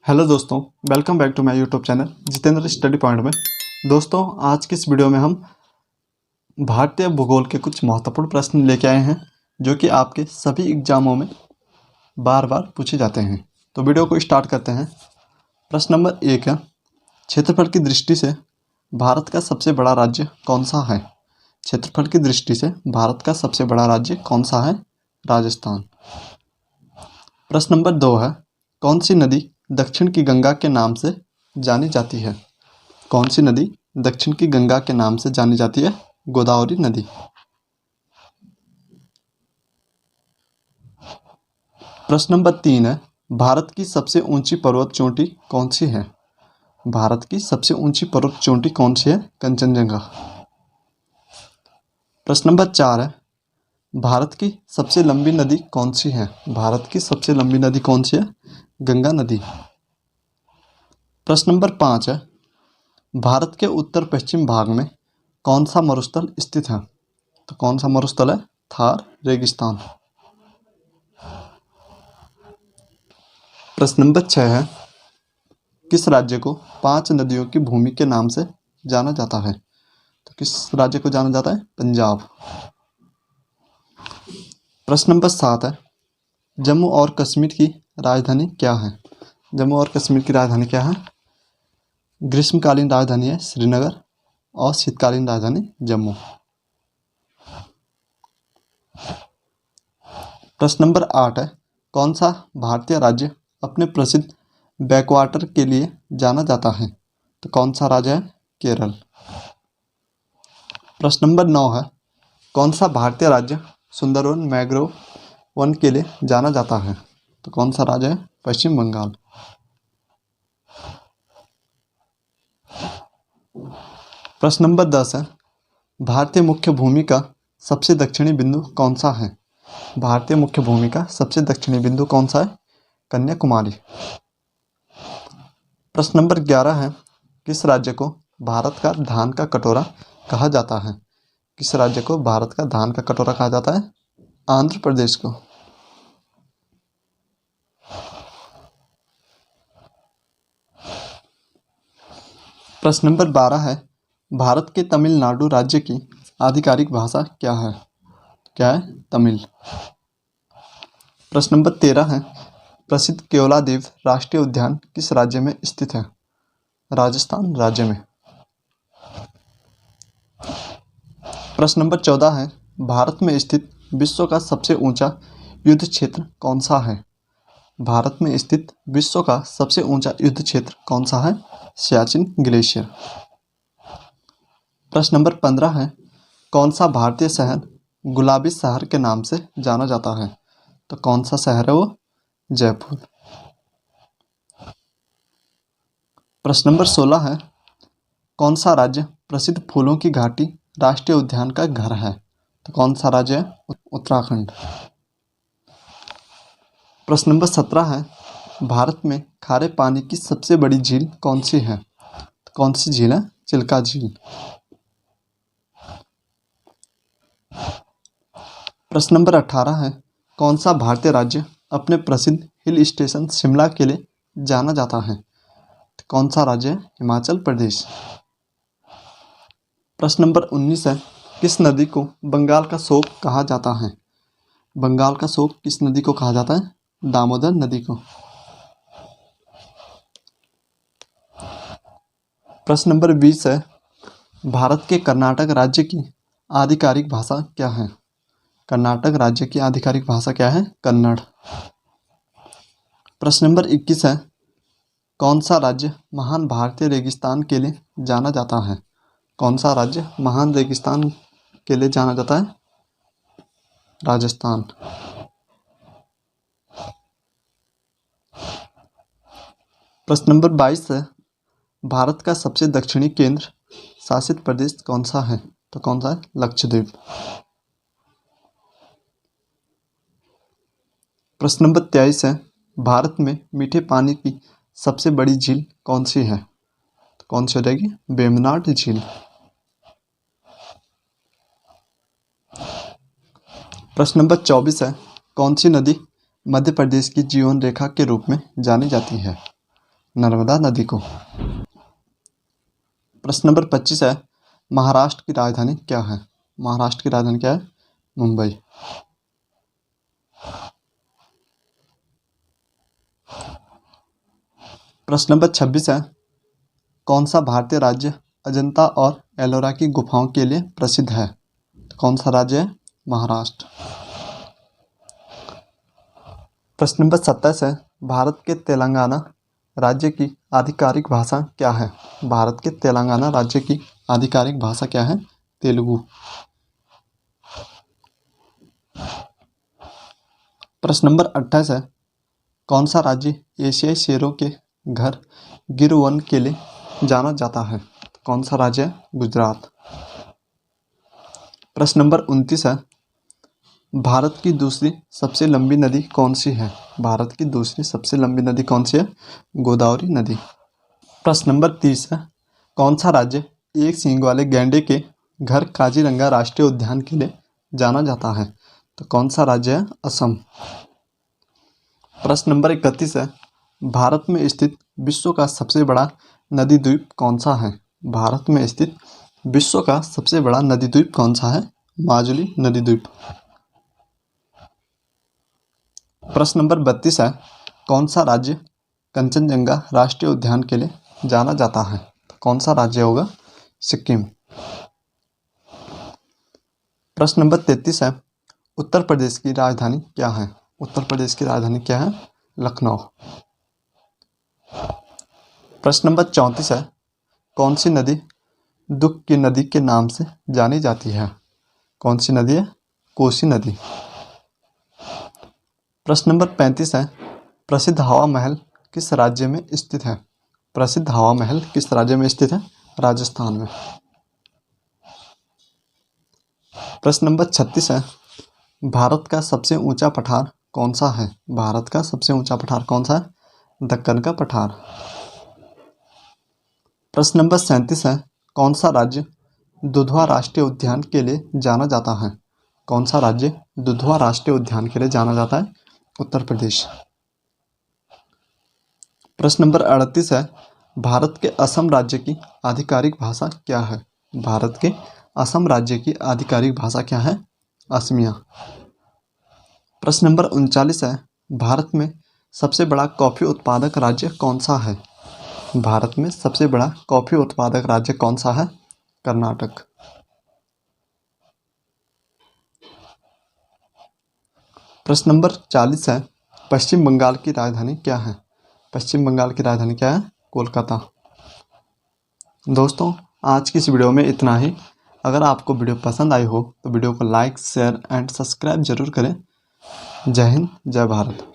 Hello दोस्तों, welcome back to my YouTube channel Jitendra Study Point में। दोस्तों, आज की इस वीडियो में हम भारतीय भूगोल के कुछ महत्वपूर्ण प्रश्न लेके आए हैं जो कि आपके सभी एग्जामों में बार बार पूछे जाते हैं। तो वीडियो को स्टार्ट करते हैं। प्रश्न नंबर 1 है, क्षेत्रफल की दृष्टि से भारत का सबसे बड़ा राज्य कौन सा है? क्षेत्रफल की दृष्टि से भारत का सबसे बड़ा राज्य कौन सा है? राजस्थान। प्रश्न नंबर 2 है, कौन सी नदी दक्षिण की गंगा के नाम से जानी जाती है? कौन सी नदी दक्षिण की गंगा के नाम से जानी जाती है? गोदावरी नदी। प्रश्न नंबर 3 है, भारत की सबसे ऊंची पर्वत चोटी कौन सी है? भारत की सबसे ऊंची पर्वत चोटी कौन सी है? कंचनजंगा। प्रश्न नंबर 4 है, भारत की सबसे लंबी नदी कौन सी है? भारत की सबसे लंबी नदी कौन सी है? गंगा नदी। प्रश्न नंबर 5 है, भारत के उत्तर पश्चिम भाग में कौन सा मरुस्थल स्थित है? तो कौन सा मरुस्थल है? थार रेगिस्तान। प्रश्न नंबर 6 है, किस राज्य को 5 नदियों की भूमि के नाम से जाना जाता है? तो किस राज्य को जाना जाता है? पंजाब। प्रश्न नंबर 7 है, जम्मू और कश्मीर की राजधानी क्या है? जम्मू और कश्मीर की राजधानी क्या है? ग्रीष्मकालीन राजधानी है श्रीनगर और शीतकालीन राजधानी जम्मू। प्रश्न नंबर 8 है, कौन सा भारतीय राज्य अपने प्रसिद्ध बैकवाटर के लिए जाना जाता है? तो कौन सा राज्य है? केरल। प्रश्न नंबर 9 है, कौन सा भारतीय राज्य सुंदरवन मैंग्रोव वन के लिए जाना जाता है? तो कौन सा राज्य है? पश्चिम बंगाल। प्रश्न नंबर 10 है, भारतीय मुख्य भूमि का सबसे दक्षिणी बिंदु कौन सा है? भारतीय मुख्य भूमि का सबसे दक्षिणी बिंदु कौन सा है? कन्याकुमारी। प्रश्न नंबर 11 है, किस राज्य को भारत का धान का कटोरा कहा जाता है? किस राज्य को भारत का धान का कटोरा कहा जाता है? आंध्र प्रदेश को। प्रश्न नंबर 12 है, भारत के तमिलनाडु राज्य की आधिकारिक भाषा क्या है? क्या है? तमिल। प्रश्न नंबर 13 है, प्रसिद्ध केवलादेव राष्ट्रीय उद्यान किस राज्य में स्थित है? राजस्थान राज्य में। प्रश्न नंबर 14 है, भारत में स्थित विश्व का सबसे ऊंचा युद्ध क्षेत्र कौन सा है? भारत में स्थित विश्व का सबसे ऊंचा युद्ध क्षेत्र कौन सा है? सियाचिन ग्लेशियर। प्रश्न नंबर 15 है, कौन सा भारतीय शहर गुलाबी शहर के नाम से जाना जाता है? तो कौन सा शहर है वो? जयपुर। प्रश्न नंबर 16 है, कौन सा राज्य प्रसिद्ध फूलों की घाटी राष्ट्रीय उद्यान का घर है? तो कौन सा राज्य है? उत्तराखंड। प्रश्न नंबर 17 है, भारत में खारे पानी की सबसे बड़ी झील कौन सी है? तो कौन सी झील है? चिल्का झील। प्रश्न नंबर 18 है, कौन सा भारतीय राज्य अपने प्रसिद्ध हिल स्टेशन शिमला के लिए जाना जाता है? तो कौन सा राज्य है? हिमाचल प्रदेश। प्रश्न नंबर 19 है, किस नदी को बंगाल का शोक कहा जाता है? बंगाल का शोक किस नदी को कहा जाता है? दामोदर नदी को। प्रश्न नंबर 20 है, भारत के कर्नाटक राज्य की आधिकारिक भाषा क्या है? कर्नाटक राज्य की आधिकारिक भाषा क्या है? कन्नड़। प्रश्न नंबर 21 है, कौन सा राज्य महान भारतीय रेगिस्तान के लिए जाना जाता है? कौन सा राज्य महान रेगिस्तान के लिए जाना जाता है? राजस्थान। प्रश्न नंबर 22 है, भारत का सबसे दक्षिणी केंद्र शासित प्रदेश कौन सा है? तो कौन सा है? लक्षद्वीप। प्रश्न नंबर 23 है, भारत में मीठे पानी की सबसे बड़ी झील कौन सी है? तो कौन सी हो जाएगी? वेम्बनाड झील। प्रश्न नंबर 24 है, कौन सी नदी मध्य प्रदेश की जीवन रेखा के रूप में जानी जाती है? नर्मदा नदी को। प्रश्न नंबर 25 है, महाराष्ट्र की राजधानी क्या है? महाराष्ट्र की राजधानी क्या है? मुंबई। प्रश्न नंबर 26 है, कौन सा भारतीय राज्य अजंता और एलोरा की गुफाओं के लिए प्रसिद्ध है? कौन सा राज्य है? महाराष्ट्र। प्रश्न नंबर 27 है, भारत के तेलंगाना राज्य की आधिकारिक भाषा क्या है? भारत के तेलंगाना राज्य की आधिकारिक भाषा क्या है? तेलुगु। प्रश्न नंबर 28 है, कौन सा राज्य एशियाई शेरों के घर गिर वन के लिए जाना जाता है? कौन सा राज्य है? गुजरात। प्रश्न नंबर 29 है, भारत की दूसरी सबसे लंबी नदी कौन सी है? भारत की दूसरी सबसे लंबी नदी कौन सी है? गोदावरी नदी। प्रश्न नंबर 30 है, कौन सा राज्य एक सींग वाले गैंडे के घर काजीरंगा राष्ट्रीय उद्यान के लिए जाना जाता है? तो कौन सा राज्य है? असम। प्रश्न नंबर 31 है, भारत में स्थित विश्व का सबसे बड़ा नदी द्वीप कौन सा है? भारत में स्थित विश्व का सबसे बड़ा नदी द्वीप कौन सा है? माजुली नदी द्वीप। प्रश्न नंबर 32 है, कौन सा राज्य कंचनजंगा राष्ट्रीय उद्यान के लिए जाना जाता है? कौन सा राज्य होगा? सिक्किम। प्रश्न नंबर 33 है, उत्तर प्रदेश की राजधानी क्या है? उत्तर प्रदेश की राजधानी क्या है? लखनऊ। प्रश्न नंबर 34 है, कौन सी नदी दुख की नदी के नाम से जानी जाती है? कौन सी नदी है? कोसी नदी। प्रश्न नंबर 35 है, प्रसिद्ध हवा महल किस राज्य में स्थित है? प्रसिद्ध हवा महल किस राज्य में स्थित है? राजस्थान में। प्रश्न नंबर 36 है, भारत का सबसे ऊंचा पठार कौन सा है? भारत का सबसे ऊंचा पठार कौन सा है? दक्कन का पठार। प्रश्न नंबर 37 है, कौन सा राज्य दुधवा राष्ट्रीय उद्यान के लिए जाना जाता है? कौन सा राज्य दुधवा राष्ट्रीय उद्यान के लिए जाना जाता है? उत्तर प्रदेश। प्रश्न नंबर 38 है, भारत के असम राज्य की आधिकारिक भाषा क्या है? भारत के असम राज्य की आधिकारिक भाषा क्या है? असमिया। प्रश्न नंबर 39 है, भारत में सबसे बड़ा कॉफी उत्पादक राज्य कौन सा है? भारत में सबसे बड़ा कॉफी उत्पादक राज्य कौन सा है? कर्नाटक। प्रश्न नंबर 40 है, पश्चिम बंगाल की राजधानी क्या है? पश्चिम बंगाल की राजधानी क्या है? कोलकाता। दोस्तों, आज की इस वीडियो में इतना ही। अगर आपको वीडियो पसंद आई हो तो वीडियो को लाइक, शेयर एंड सब्सक्राइब जरूर करें। जय हिंद, जय भारत।